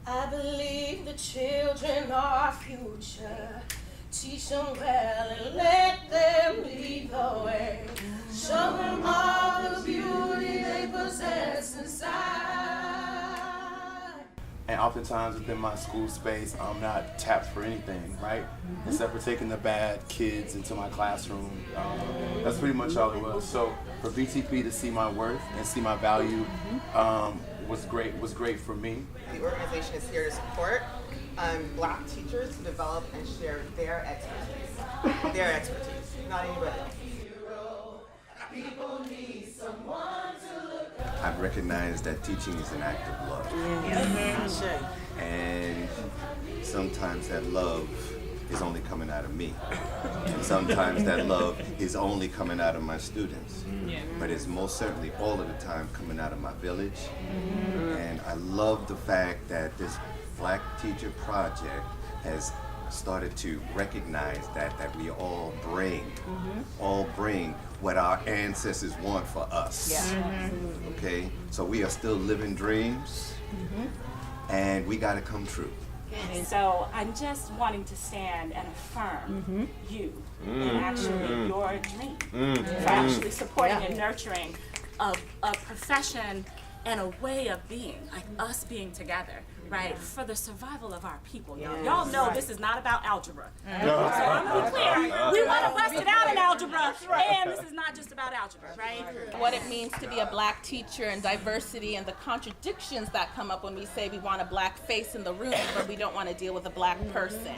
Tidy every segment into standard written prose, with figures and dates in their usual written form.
I believe the children are our future. Teach them well and let them lead the way. Show them all the beauty they possess inside. And oftentimes within my school space, I'm not tapped for anything, right? Except for taking the bad kids into my classroom. That's pretty much all it was. So for BTP to see my worth and see my value was great for me. The organization is here to support Black teachers to develop and share their expertise, not anybody else. I've recognized that teaching is an act of love. And sometimes that love is only coming out of me. And sometimes that love is only coming out of my students. But it's most certainly all of the time coming out of my village. And I love the fact that this Black Teacher Project has started to recognize that we all bring what our ancestors want for us. Okay, so we are still living dreams, and we got to come true. So I'm just wanting to stand and affirm you and actually your dream for actually supporting and nurturing a profession and a way of being, like us being together, right, for the survival of our people. Y'all know this is not about algebra. So I'm gonna be clear, we want to bust it out in algebra, and this is not just about algebra, right? What it means to be a Black teacher and diversity and the contradictions that come up when we say we want a Black face in the room, but we don't want to deal with a Black person.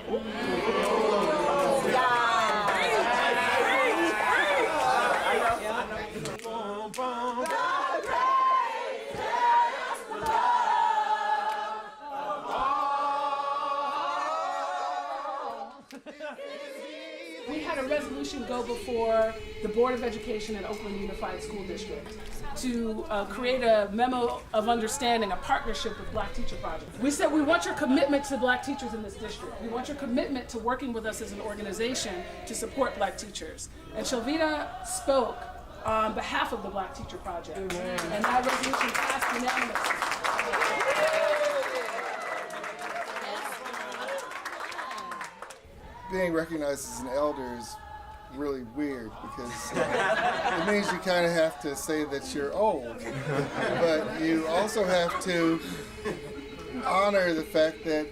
We had a resolution go before the Board of Education at Oakland Unified School District to create a memo of understanding, a partnership with Black Teacher Project. We said we want your commitment to Black teachers in this district. We want your commitment to working with us as an organization to support Black teachers. And Shelvita spoke on behalf of the Black Teacher Project. And that resolution passed unanimously. Being recognized as an elder is really weird because it means you kind of have to say that you're old, but you also have to honor the fact that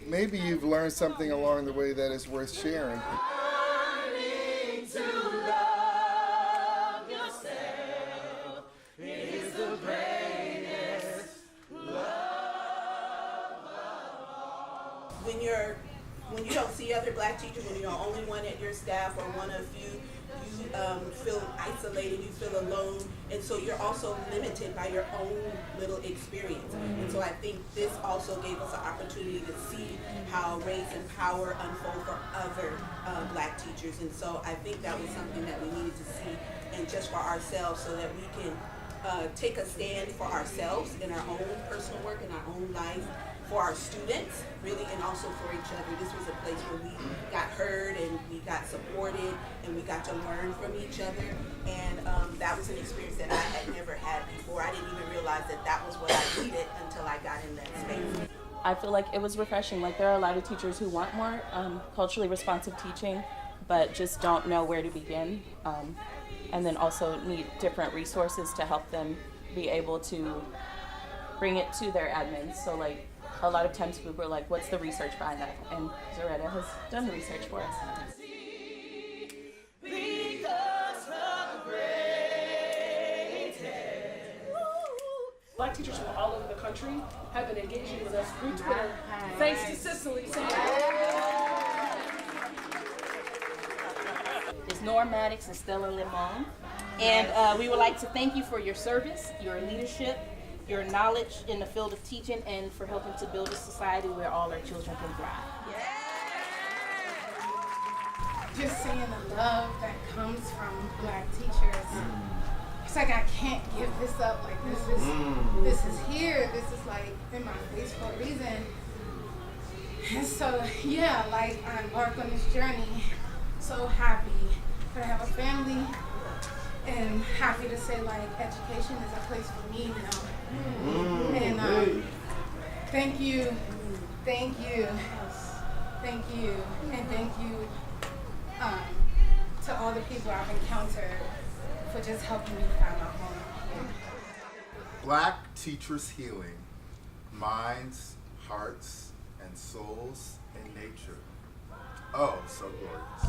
maybe you've learned something along the way that is worth sharing. When you don't see other Black teachers, when you're the only one at your staff or one of you feel isolated, you feel alone, and so you're also limited by your own little experience. And so I think this also gave us an opportunity to see how race and power unfold for other Black teachers. And so I think that was something that we needed to see, and just for ourselves, so that we can take a stand for ourselves in our own personal work, in our own life, for our students, really, and also for each other. This was a place where we got heard and we got supported and we got to learn from each other. And that was an experience that I had never had before. I didn't even realize that that was what I needed until I got in that space. I feel like it was refreshing. Like, there are a lot of teachers who want more culturally responsive teaching, but just don't know where to begin. And then also need different resources to help them be able to bring it to their admins. So like, a lot of times people are like, what's the research behind that? And Zaretta has done the research for us. Black teachers from all over the country have been engaging with us through Twitter, thanks to Cicely. It's Norm Maddox and Stella Limon. And we would like to thank you for your service, your leadership, your knowledge in the field of teaching, and for helping to build a society where all our children can thrive. Just seeing the love that comes from Black teachers, it's like I can't give this up. Like this is here. This is like in my face for a reason. And so yeah, like I embarked on this journey. So happy to have a family, and happy to say like education is a place for me now. And Thank you, thank you, thank you, and thank you to all the people I've encountered for just helping me find my home. Black Teachers Healing, Minds, Hearts, and Souls in Nature. Oh, so glorious.